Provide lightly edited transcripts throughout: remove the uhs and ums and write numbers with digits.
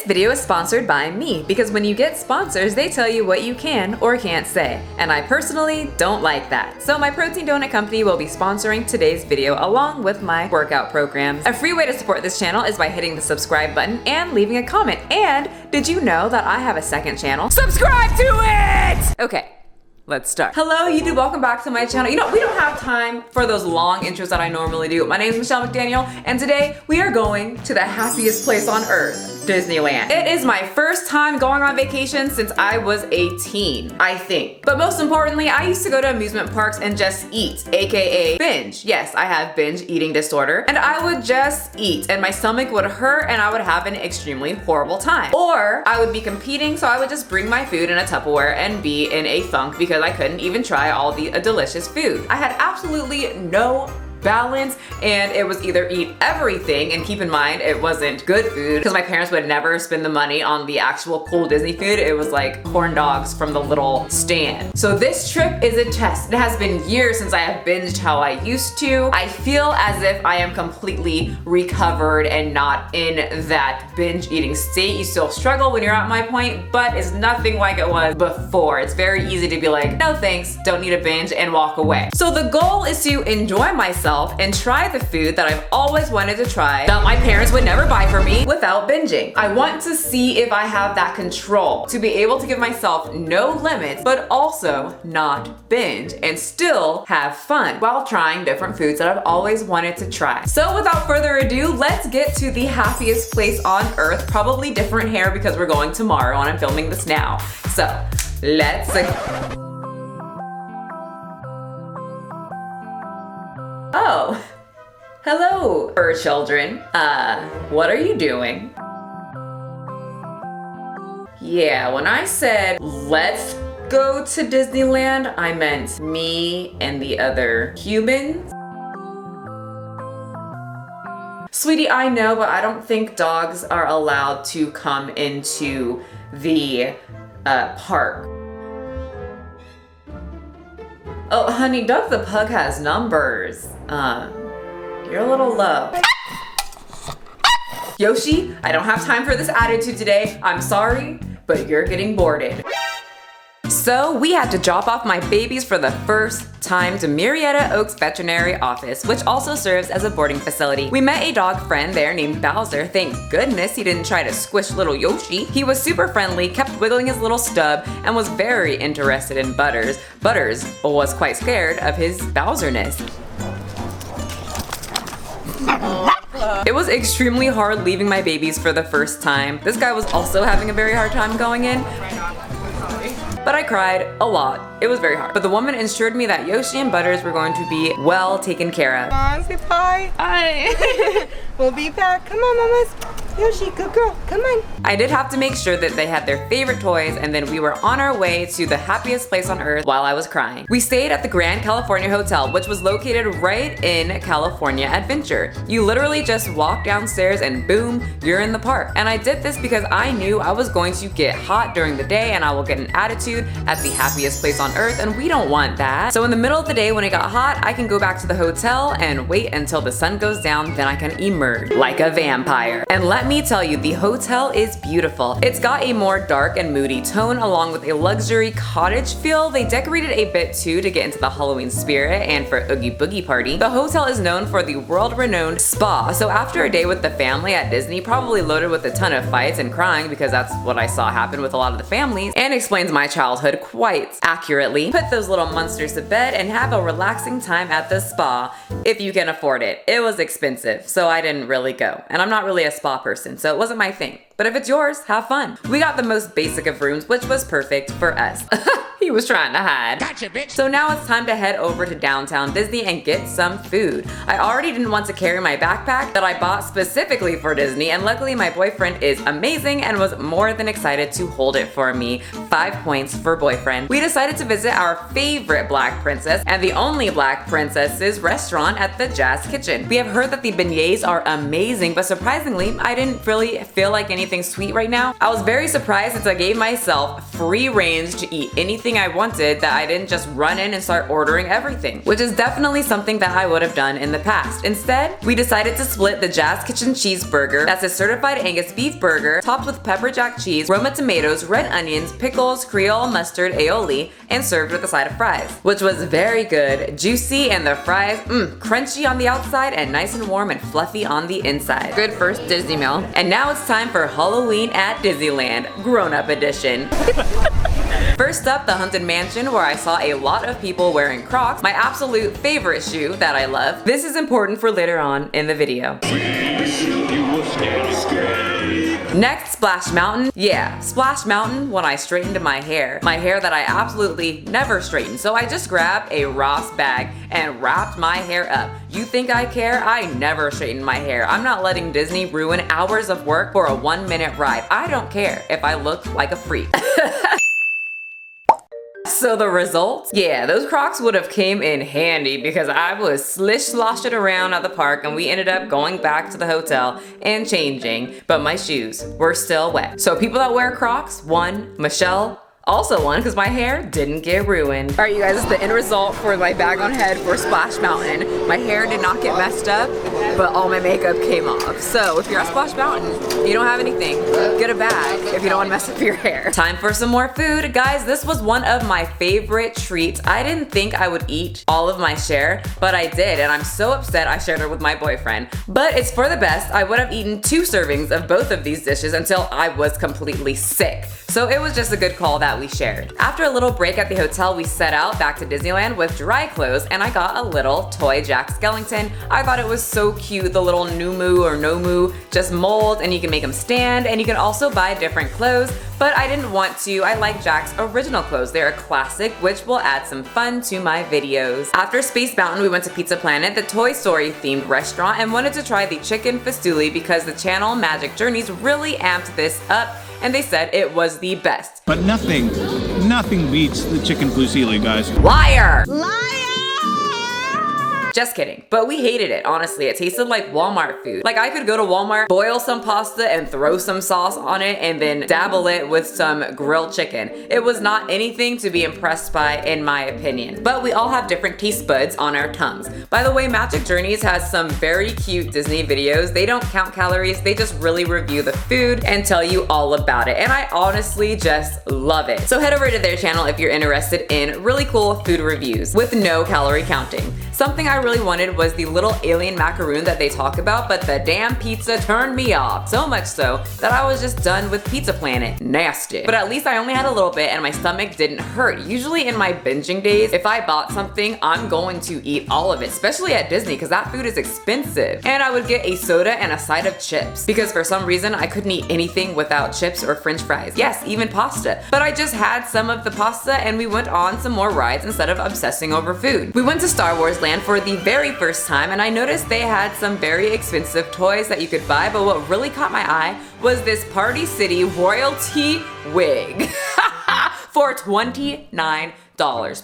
video is sponsored by me because when you get sponsors, they tell you what you can or can't say. And I personally don't like that. So my protein donut company will be sponsoring today's video along with my workout programs. A free way to support this channel is by hitting the subscribe button and leaving a comment. And did you know that I have a second channel? Subscribe to it! Okay. Let's start. Hello YouTube, welcome back to my channel. You know, we don't have time for those long intros that I normally do. My name is McDaniel, and today we are going to the happiest place on earth, Disneyland. It is my first time going on vacation since I was 18, I think. But most importantly, I used to go to amusement parks and just eat, aka binge. Yes, I have binge eating disorder, and I would just eat, and my stomach would hurt, and I would have an extremely horrible time. Or I would be competing, so I would just bring my food in a Tupperware and be in a funk because I couldn't even try all the delicious food. I had absolutely no balance, and it was either eat everything, and keep in mind it wasn't good food because my parents would never spend the money on the actual cool Disney food. It was like corn dogs from the little stand. So this trip is a test. It has been years since I have binged how I used to. I feel as if I am completely recovered and not in that binge eating state. You still struggle when you're at my point, but it's nothing like it was before. It's very easy to be like, no thanks, don't need a binge, and walk away. So the goal is to enjoy myself and try the food that I've always wanted to try that my parents would never buy for me without binging. I want to see if I have that control to be able to give myself no limits, but also not binge and still have fun while trying different foods that I've always wanted to try. So without further ado, let's get to the happiest place on earth. Probably different hair because we're going tomorrow and I'm filming this now. So let's go. Oh, hello, fur children. What are you doing? Yeah, when I said, let's go to Disneyland, I meant me and the other humans. Sweetie, I know, but I don't think dogs are allowed to come into the park. Oh, honey, Doug the pug has numbers. You're a little low. Yoshi, I don't have time for this attitude today. I'm sorry, but you're getting boarded. So we had to drop off my babies for the first time to Marietta Oaks Veterinary Office, which also serves as a boarding facility. We met a dog friend there named Bowser. Thank goodness he didn't try to squish little Yoshi. He was super friendly, kept wiggling his little stub, and was very interested in Butters. Butters was quite scared of his Bowserness. It was extremely hard leaving my babies for the first time. This guy was also having a very hard time going in. But I cried a lot. It was very hard. But the woman assured me that Yoshi and Butters were going to be well taken care of. Come on, say bye. Hi. We'll be back. Come on, mamas. Yoshi, good girl. Come on. I did have to make sure that they had their favorite toys, and then we were on our way to the happiest place on earth while I was crying. We stayed at the Grand California Hotel, which was located right in California Adventure. You literally just walk downstairs and boom, you're in the park. And I did this because I knew I was going to get hot during the day and I will get an attitude at the happiest place on earth, and we don't want that. So in the middle of the day when it got hot, I can go back to the hotel and wait until the sun goes down, then I can emerge like a vampire. And let me tell you, the hotel is beautiful. It's got a more dark and moody tone along with a luxury cottage feel. They decorated a bit too to get into the Halloween spirit and for Oogie Boogie Party. The hotel is known for the world-renowned spa, so after a day with the family at Disney, probably loaded with a ton of fights and crying because that's what I saw happen with a lot of the families, and explains my childhood quite accurately. Put those little monsters to bed and have a relaxing time at the spa if you can afford it. It was expensive, so I didn't really go. And I'm not really a spa person, so it wasn't my thing. But if it's yours, have fun. We got the most basic of rooms, which was perfect for us. He was trying to hide. Gotcha, bitch. So now it's time to head over to downtown Disney and get some food. I already didn't want to carry my backpack that I bought specifically for Disney, and luckily my boyfriend is amazing and was more than excited to hold it for me. 5 points for boyfriend. We decided to visit our favorite Black Princess and the only Black Princess's restaurant at the Jazz Kitchen. We have heard that the beignets are amazing, but surprisingly, I didn't really feel like anything sweet right now. I was very surprised since I gave myself free range to eat anything I wanted that I didn't just run in and start ordering everything, which is definitely something that I would have done in the past. Instead, we decided to split the Jazz Kitchen cheeseburger. That's a certified Angus beef burger topped with pepper jack cheese, Roma tomatoes, red onions, pickles, Creole mustard, aioli, and served with a side of fries, which was very good, juicy, and the fries, crunchy on the outside and nice and warm and fluffy on the inside. Good first Disney meal. And now it's time for Halloween at Disneyland, grown-up edition. First up, the Haunted Mansion, where I saw a lot of people wearing Crocs, my absolute favorite shoe that I love. This is important for later on in the video. Next, Splash Mountain. Yeah, Splash Mountain when I straightened my hair. My hair that I absolutely never straighten. So I just grabbed a Ross bag and wrapped my hair up. You think I care? I never straighten my hair. I'm not letting Disney ruin hours of work for a 1-minute ride. I don't care if I look like a freak. So the results? Yeah, those Crocs would have came in handy because I was slish-sloshing around at the park and we ended up going back to the hotel and changing, but my shoes were still wet. So people that wear Crocs, won. Michelle also won because my hair didn't get ruined. All right, you guys, this is the end result for my bag on head for Splash Mountain. My hair did not get messed up, but all my makeup came off. So if you're at Splash Mountain, you don't have anything, get a bag if you don't want to mess up your hair. Time for some more food. Guys, this was one of my favorite treats. I didn't think I would eat all of my share, but I did, and I'm so upset I shared it with my boyfriend. But it's for the best. I would have eaten 2 servings of both of these dishes until I was completely sick. So it was just a good call that we shared. After a little break at the hotel, we set out back to Disneyland with dry clothes, and I got a little toy Jack Skellington. I thought it was so cute, the little Numu or Nomu, just mold, and you can make them stand, and you can also buy different clothes, but I didn't want to. I like Jack's original clothes. They're a classic, which will add some fun to my videos. After Space Mountain, we went to Pizza Planet, the Toy Story themed restaurant, and wanted to try the chicken fistuli because the channel Magic Journeys really amped this up, and they said it was the best. But nothing beats the chicken fusilli, guys. Liar! Liar! Just kidding. But we hated it, honestly. It tasted like Walmart food. Like I could go to Walmart, boil some pasta and throw some sauce on it and then dabble it with some grilled chicken. It was not anything to be impressed by in my opinion. But we all have different taste buds on our tongues. By the way, Magic Journeys has some very cute Disney videos. They don't count calories, they just really review the food and tell you all about it. And I honestly just love it. So head over to their channel if you're interested in really cool food reviews with no calorie counting. Something I really wanted was the little alien macaroon that they talk about, but the damn pizza turned me off. So much so that I was just done with Pizza Planet. Nasty. But at least I only had a little bit and my stomach didn't hurt. Usually in my binging days, if I bought something, I'm going to eat all of it, especially at Disney because that food is expensive. And I would get a soda and a side of chips because for some reason I couldn't eat anything without chips or french fries. Yes, even pasta. But I just had some of the pasta and we went on some more rides instead of obsessing over food. We went to Star Wars Land for the very first time and I noticed they had some very expensive toys that you could buy, but what really caught my eye was this Party City royalty wig for $29.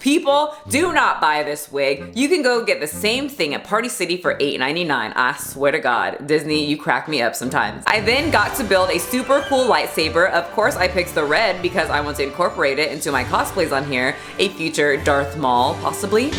People, do not buy this wig. You can go get the same thing at Party City for $8.99. I swear to God, Disney, you crack me up sometimes. I then got to build a super cool lightsaber. Of course, I picked the red because I want to incorporate it into my cosplays on here. A future Darth Maul, possibly.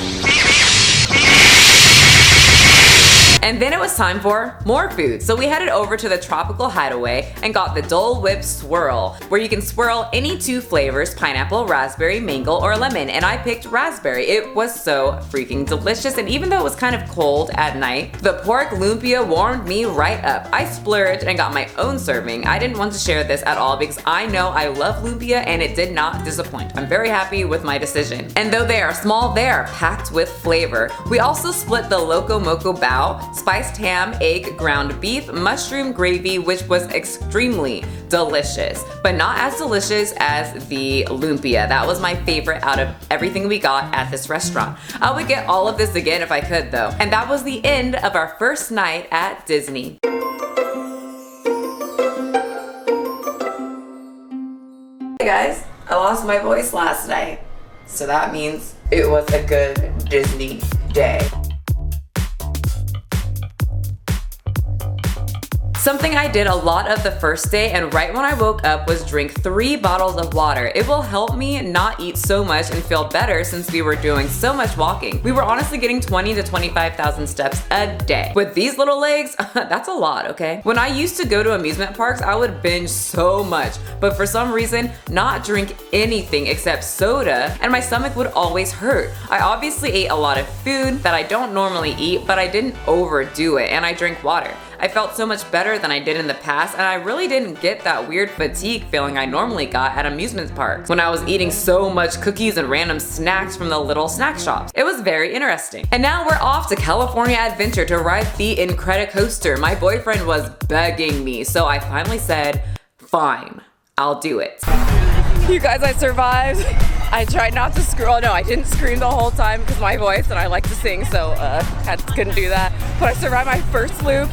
And then it was time for more food. So we headed over to the Tropical Hideaway and got the Dole Whip Swirl, where you can swirl any 2 flavors, pineapple, raspberry, mango, or lemon. And I picked raspberry. It was so freaking delicious. And even though it was kind of cold at night, the pork lumpia warmed me right up. I splurged and got my own serving. I didn't want to share this at all because I know I love lumpia and it did not disappoint. I'm very happy with my decision. And though they are small, they are packed with flavor. We also split the Loco Moco Bao, spiced ham, egg, ground beef, mushroom gravy, which was extremely delicious, but not as delicious as the lumpia. That was my favorite out of everything we got at this restaurant. I would get all of this again if I could though. And that was the end of our first night at Disney. Hey guys, I lost my voice last night, so that means it was a good Disney day. Something I did a lot of the first day and right when I woke up was drink 3 bottles of water. It will help me not eat so much and feel better since we were doing so much walking. We were honestly getting 20 to 25,000 steps a day. With these little legs, that's a lot, okay? When I used to go to amusement parks, I would binge so much, but for some reason, not drink anything except soda, and my stomach would always hurt. I obviously ate a lot of food that I don't normally eat, but I didn't overdo it, and I drank water. I felt so much better than I did in the past, and I really didn't get that weird fatigue feeling I normally got at amusement parks when I was eating so much cookies and random snacks from the little snack shops. It was very interesting. And now we're off to California Adventure to ride the Incredicoaster. My boyfriend was begging me, so I finally said, fine, I'll do it. You guys, I survived. I tried not to scream. Oh no, I didn't scream the whole time because my voice and I like to sing, so couldn't do that. But I survived my first loop.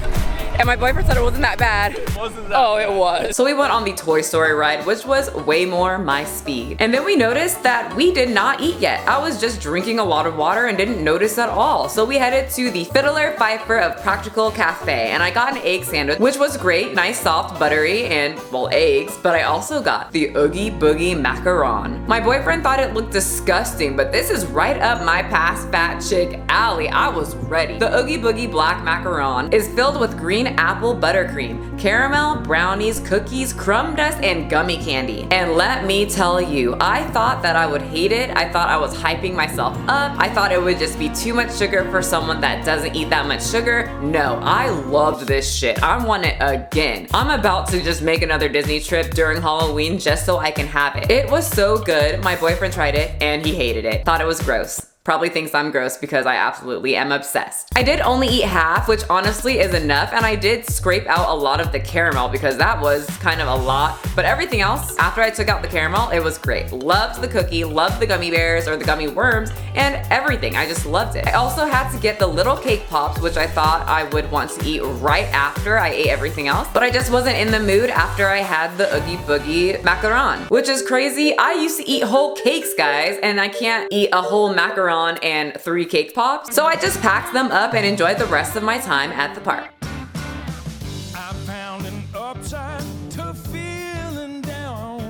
And my boyfriend said it wasn't that bad. Oh, it was. So we went on the Toy Story ride, which was way more my speed. And then we noticed that we did not eat yet. I was just drinking a lot of water and didn't notice at all. So we headed to the Fiddler Fifer of Practical Cafe, and I got an egg sandwich, which was great, nice, soft, buttery, and, well, eggs, but I also got the Oogie Boogie Macaron. My boyfriend thought it looked disgusting, but this is right up my past fat chick alley. I was ready. The Oogie Boogie Black Macaron is filled with green apple buttercream, caramel, brownies, cookies, crumb dust, and gummy candy. And let me tell you, I thought that I would hate it. I thought I was hyping myself up. I thought it would just be too much sugar for someone that doesn't eat that much sugar. No, I loved this shit. I want it again. I'm about to just make another Disney trip during Halloween just so I can have it. It was so good. My boyfriend tried it and he hated it. Thought it was gross. Probably thinks I'm gross because I absolutely am obsessed. I did only eat half, which honestly is enough, and I did scrape out a lot of the caramel because that was kind of a lot, but everything else, after I took out the caramel, it was great. Loved the cookie, loved the gummy bears or the gummy worms, and everything. I just loved it. I also had to get the little cake pops, which I thought I would want to eat right after I ate everything else, but I just wasn't in the mood after I had the Oogie Boogie macaron, which is crazy. I used to eat whole cakes, guys, and I can't eat a whole macaron and 3 cake pops, so I just packed them up and enjoyed the rest of my time at the park. I found an upside to feeling down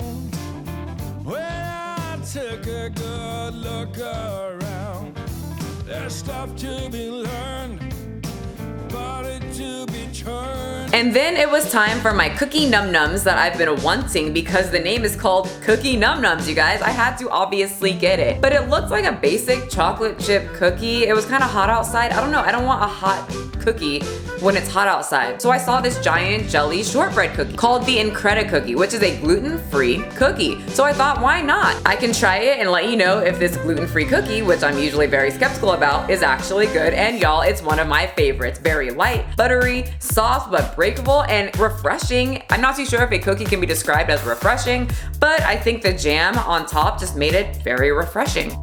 when I took a good look around. There's stuff to be learned, body to be turned. And then it was time for my cookie num nums that I've been wanting because the name is called Cookie Num Nums, you guys. I had to obviously get it. But it looked like a basic chocolate chip cookie. It was kind of hot outside. I don't know, I don't want a hot cookie when it's hot outside. So I saw this giant jelly shortbread cookie called the Incredicoaster, which is a gluten-free cookie. So I thought, why not? I can try it and let you know if this gluten-free cookie, which I'm usually very skeptical about, is actually good. And y'all, it's one of my favorites. Very light, buttery, soft, but breakable and refreshing. I'm not too sure if a cookie can be described as refreshing, but I think the jam on top just made it very refreshing.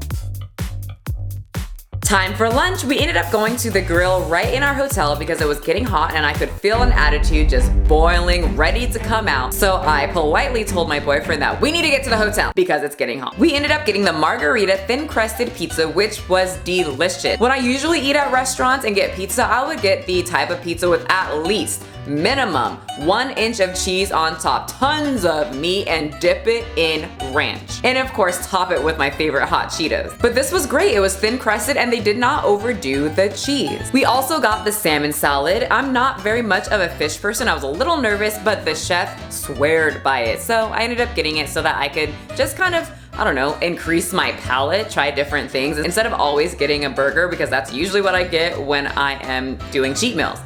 Time for lunch. We ended up going to the grill right in our hotel because it was getting hot and I could feel an attitude just boiling, ready to come out. So I politely told my boyfriend that we need to get to the hotel because it's getting hot. We ended up getting the margarita thin crusted pizza, which was delicious. When I usually eat at restaurants and get pizza, I would get the type of pizza with at least minimum 1 inch of cheese on top, tons of meat, and dip it in ranch. And of course, top it with my favorite hot Cheetos. But this was great. It was thin crusted and they did not overdo the cheese. We also got the salmon salad. I'm not very much of a fish person. I was a little nervous, but the chef sweared by it. So I ended up getting it so that I could just kind of, I don't know, increase my palate, try different things instead of always getting a burger because that's usually what I get when I am doing cheat meals.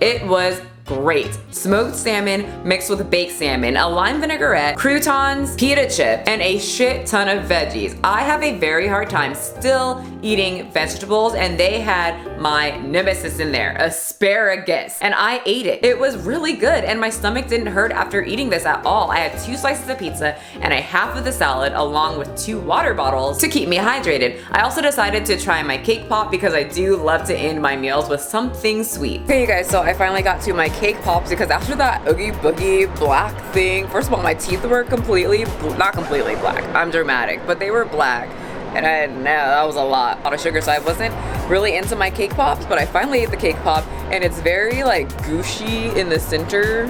It was great. Smoked salmon mixed with baked salmon, a lime vinaigrette, croutons, pita chip, and a shit ton of veggies. I have a very hard time still eating vegetables, and they had my nemesis in there, asparagus, and I ate it. It was really good, and my stomach didn't hurt after eating this at all. I had 2 slices of pizza and a half of the salad along with 2 water bottles to keep me hydrated. I also decided to try my cake pop because I do love to end my meals with something sweet. Okay, you guys, so I finally got to my cake pops because after that Oogie Boogie black thing, first of all, my teeth were not completely black. I'm dramatic, but they were black. and that was a lot of sugar. So I wasn't really into my cake pops, but I finally ate the cake pop, and it's very like gushy in the center.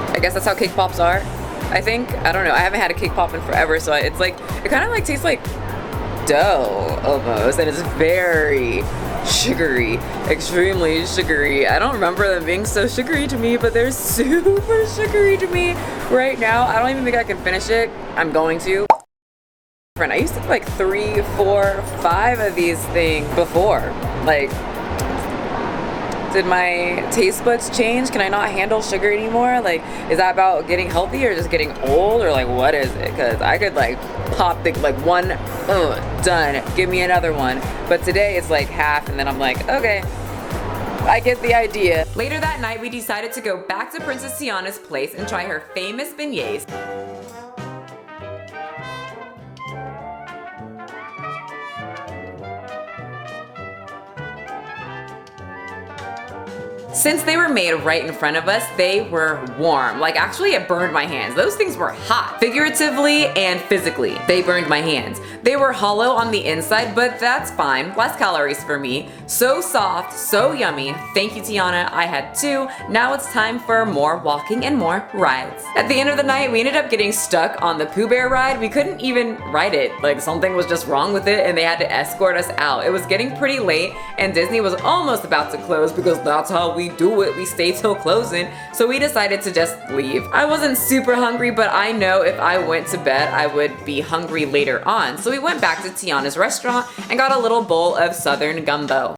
I guess that's how cake pops are. I think, I don't know, I haven't had a cake pop in forever, so it's like, it kind of like tastes like dough almost, and it's very sugary, extremely sugary. I don't remember them being so sugary to me, but they're super sugary to me right now. I don't even think I can finish it. I'm going to. I used to eat like 3, 4, 5 of these things before. Like, did my taste buds change? Can I not handle sugar anymore? Like, is that about getting healthy or just getting old, or like what is it? Because I could like pop the like one, done, give me another one. But today it's like half, and then I'm like, okay, I get the idea. Later that night, we decided to go back to Princess Tiana's place and try her famous beignets. Since they were made right in front of us, they were warm. Like, actually, it burned my hands. Those things were hot, figuratively and physically. They burned my hands. They were hollow on the inside, but that's fine. Less calories for me. So soft, so yummy. Thank you, Tiana. I had 2. Now it's time for more walking and more rides. At the end of the night, we ended up getting stuck on the Pooh Bear ride. We couldn't even ride it. Like, something was just wrong with it, and they had to escort us out. It was getting pretty late, and Disney was almost about to close because that's how we do it. We stay till closing, so we decided to just leave. I wasn't super hungry, but I know if I went to bed, I would be hungry later on. So we went back to Tiana's restaurant and got a little bowl of Southern gumbo.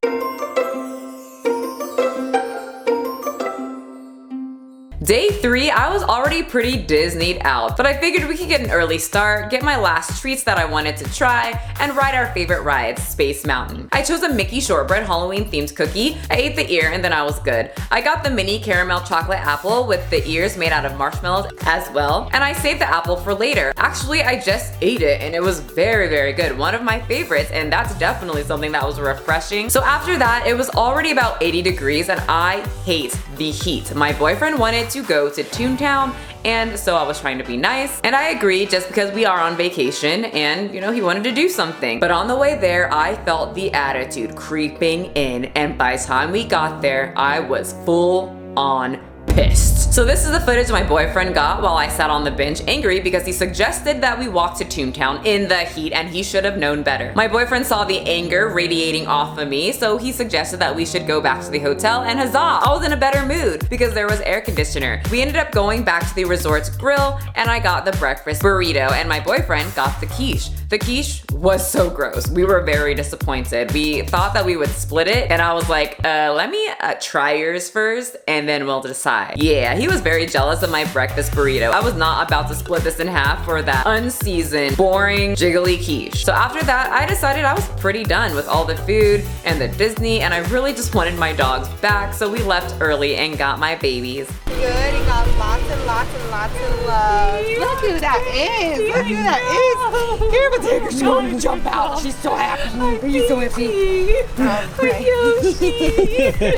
Day 3, I was already pretty Disneyed out, but I figured we could get an early start, get my last treats that I wanted to try, and ride our favorite ride, Space Mountain. I chose a Mickey shortbread Halloween themed cookie. I ate the ear and then I was good. I got the mini caramel chocolate apple with the ears made out of marshmallows as well, and I saved the apple for later. Actually, I just ate it and it was very, very good. One of my favorites, and that's definitely something that was refreshing. So after that, it was already about 80 degrees and I hate the heat. My boyfriend wanted to go to Toontown, and so I was trying to be nice, and I agreed just because we are on vacation and, you know, he wanted to do something. But on the way there, I felt the attitude creeping in, and by the time we got there, I was full on pissed. So this is the footage my boyfriend got while I sat on the bench angry because he suggested that we walk to Toontown in the heat and he should have known better. My boyfriend saw the anger radiating off of me, so he suggested that we should go back to the hotel, and huzzah, I was in a better mood because there was air conditioner. We ended up going back to the resort's grill and I got the breakfast burrito and my boyfriend got the quiche. The quiche was so gross. We were very disappointed. We thought that we would split it and I was like, let me try yours first and then we'll decide. Yeah, he was very jealous of my breakfast burrito. I was not about to split this in half for that unseasoned, boring, jiggly quiche. So after that, I decided I was pretty done with all the food and the Disney, and I really just wanted my dogs back, so we left early and got my babies. Good, he got lots and lots and lots of love. Look who that is. Look who that is. Here, but take her show and jump out. She's so happy. He's so happy.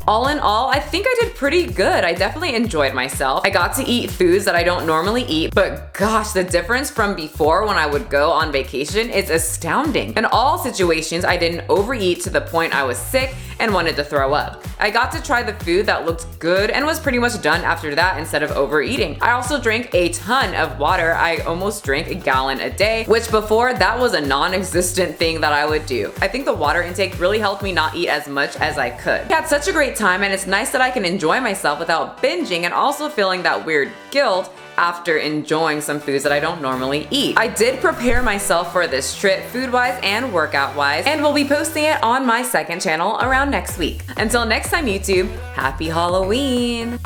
All in all, I think I did pretty good. I definitely enjoyed myself. I got to eat foods that I don't normally eat, but gosh, the difference from before when I would go on vacation is astounding. In all situations, I didn't overeat to the point I was sick and wanted to throw up. I got to try the food that looked good and was pretty much done after that instead of overeating. I also drank a ton of water. I almost drank a gallon a day, which before that was a non-existent thing that I would do. I think the water intake really helped me not eat as much as I could. I had such a great time, and it's nice that I can enjoy myself without binging and also feeling that weird guilt after enjoying some foods that I don't normally eat. I did prepare myself for this trip food-wise and workout-wise, and we'll be posting it on my second channel around next week. Until next time, YouTube, happy Halloween!